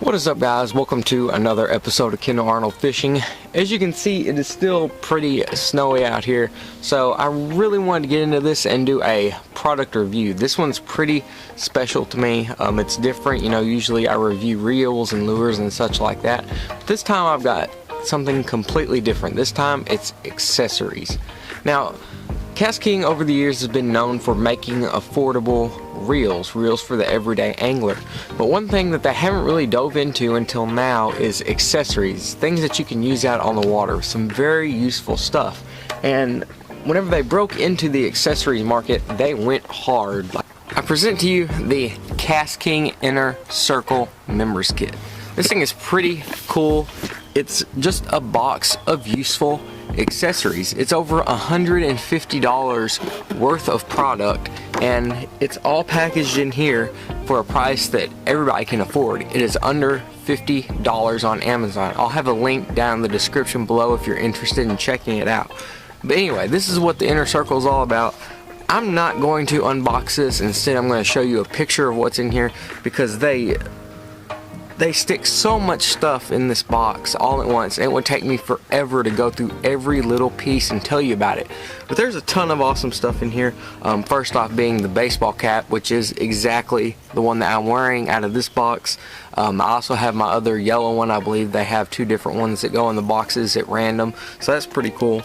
What is up, guys? Welcome to another episode of Kendall Arnold Fishing. As you can see, it is still pretty snowy out here, so I really wanted to get into this and do a product review. This one's pretty special to me. It's different. Usually I review reels and lures and such like that, but this time I've got something completely different. This time it's accessories. Now, KastKing over the years has been known for making affordable reels for the everyday angler. But one thing that they haven't really dove into until now is accessories, things that you can use out on the water, some very useful stuff. And whenever they broke into the accessories market, they went hard. I present to you the KastKing Inner Circle Members Kit. This thing is pretty cool. It's just a box of useful accessories. It's over $150 worth of product, and it's all packaged in here for a price that everybody can afford. It is under $50 on Amazon. I'll have a link down in the description below if you're interested in checking it out. But anyway, this is what the Inner Circle is all about. I'm not going to unbox this. Instead, I'm going to show you a picture of what's in here, because they stick so much stuff in this box all at once. It would take me forever to go through every little piece and tell you about it. But there's a ton of awesome stuff in here. First off being the baseball cap, which is exactly the one that I'm wearing out of this box. I also have my other yellow one. I believe they have two different ones that go in the boxes at random, so that's pretty cool.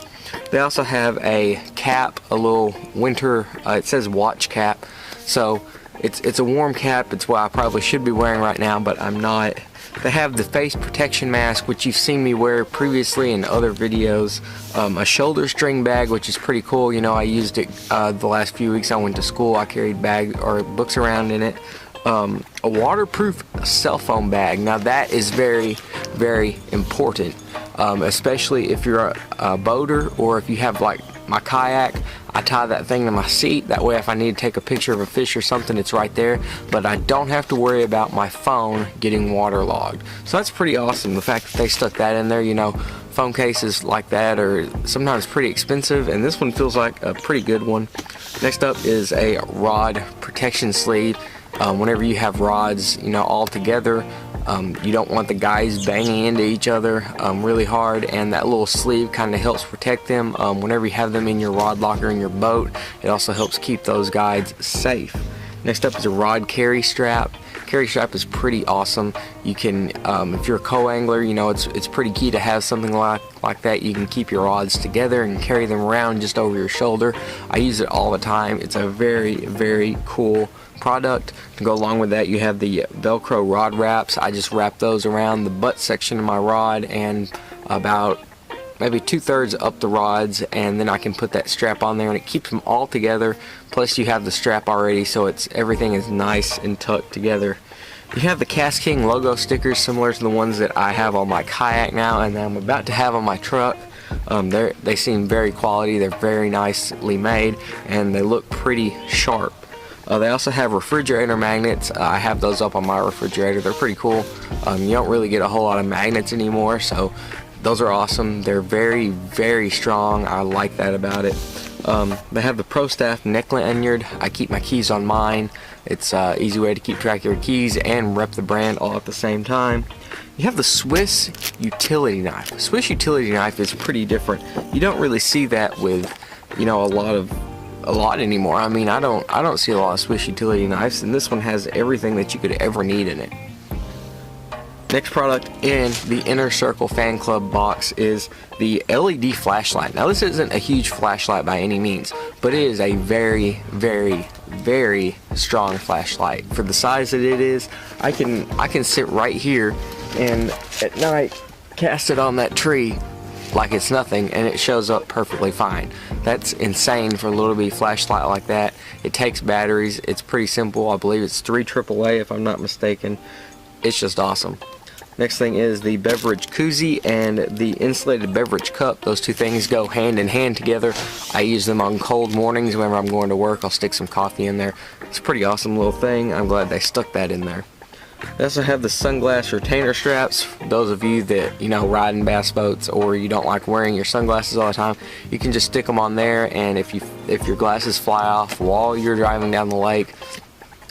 They also have a cap, a little winter, it says watch cap. So it's a warm cap. It's what I probably should be wearing right now, but I'm not. They have the face protection mask, which you've seen me wear previously in other videos. A shoulder string bag, which is pretty cool. I used it the last few weeks I went to school. I carried books around in it. A waterproof cell phone bag. Now that is very, very important, especially if you're a boater, or if you have like my kayak. I tie that thing to my seat. That way if I need to take a picture of a fish or something, it's right there. But I don't have to worry about my phone getting waterlogged. So that's pretty awesome, the fact that they stuck that in there. Phone cases like that are sometimes pretty expensive, and this one feels like a pretty good one. Next up is a rod protection sleeve. Whenever you have rods, all together, you don't want the guys banging into each other really hard, and that little sleeve kind of helps protect them. Whenever you have them in your rod locker in your boat, it also helps keep those guys safe. Next up is a rod carry strap. Carry strap is pretty awesome. You can, if you're a co-angler, it's pretty key to have something like that. You can keep your rods together and carry them around just over your shoulder. I use it all the time. It's a very, very cool product. To go along with that, you have the Velcro rod wraps. I just wrap those around the butt section of my rod and about maybe 2/3 up the rods, and then I can put that strap on there, and it keeps them all together. Plus you have the strap already, so everything is nice and tucked together. You have the KastKing logo stickers, similar to the ones that I have on my kayak now, and I'm about to have on my truck. They seem very quality. They're very nicely made, and they look pretty sharp. They also have refrigerator magnets. I have those up on my refrigerator. They're pretty cool. You don't really get a whole lot of magnets anymore, so those are awesome. They're very, very strong. I like that about it. They have the Pro Staff neck lanyard. I keep my keys on mine. It's an easy way to keep track of your keys and rep the brand all at the same time. You have the Swiss utility knife. The Swiss utility knife is pretty different. You don't really see that with, a lot anymore. I mean, I don't see a lot of Swiss utility knives, and this one has everything that you could ever need in it. Next product in the Inner Circle Fan Club box is the LED flashlight. Now this isn't a huge flashlight by any means, but it is a very, very, very strong flashlight. For the size that it is, I can sit right here and at night cast it on that tree like it's nothing, and it shows up perfectly fine. That's insane for a little bitty flashlight like that. It takes batteries. It's pretty simple. I believe it's 3 AAA if I'm not mistaken. It's just awesome. Next thing is the beverage koozie and the insulated beverage cup. Those two things go hand in hand together. I use them on cold mornings whenever I'm going to work. I'll stick some coffee in there. It's a pretty awesome little thing. I'm glad they stuck that in there. They also have the sunglass retainer straps. Those of you that, ride in bass boats, or you don't like wearing your sunglasses all the time, you can just stick them on there, and if your glasses fly off while you're driving down the lake,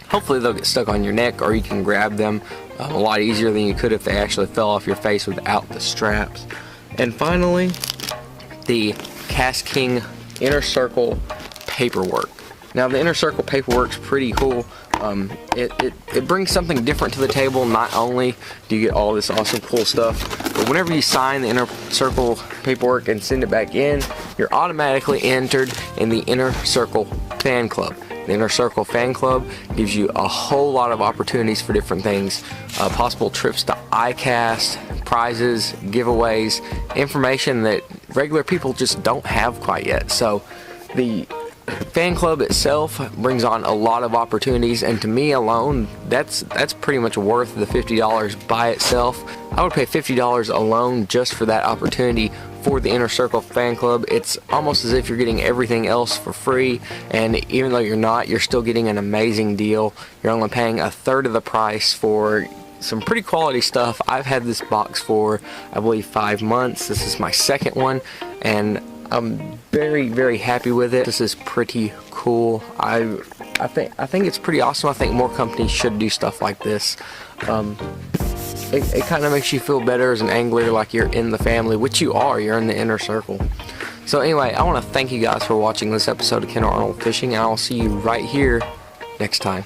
hopefully they'll get stuck on your neck, or you can grab them a lot easier than you could if they actually fell off your face without the straps. And finally, the KastKing Inner Circle paperwork. Now the Inner Circle paperwork's pretty cool. It brings something different to the table. Not only do you get all this awesome cool stuff, but whenever you sign the Inner Circle paperwork and send it back in, you're automatically entered in the Inner Circle fan club. The Inner Circle fan club gives you a whole lot of opportunities for different things, possible trips to ICAST, prizes, giveaways, information that regular people just don't have quite yet. So the fan club itself brings on a lot of opportunities, and to me alone, that's pretty much worth the $50 by itself. I would pay $50 alone just for that opportunity for the Inner Circle fan club. It's almost as if you're getting everything else for free, and even though you're not, you're still getting an amazing deal. You're only paying a third of the price for some pretty quality stuff. I've had this box for, I believe, 5 months. This is my second one, and I'm very happy with it. This is pretty cool. I think it's pretty awesome. I think more companies should do stuff like this. It kind of makes you feel better as an angler, like you're in the family, which you are. You're in the Inner Circle. So anyway, I want to thank you guys for watching this episode of Ken Arnold Fishing, and I'll see you right here next time.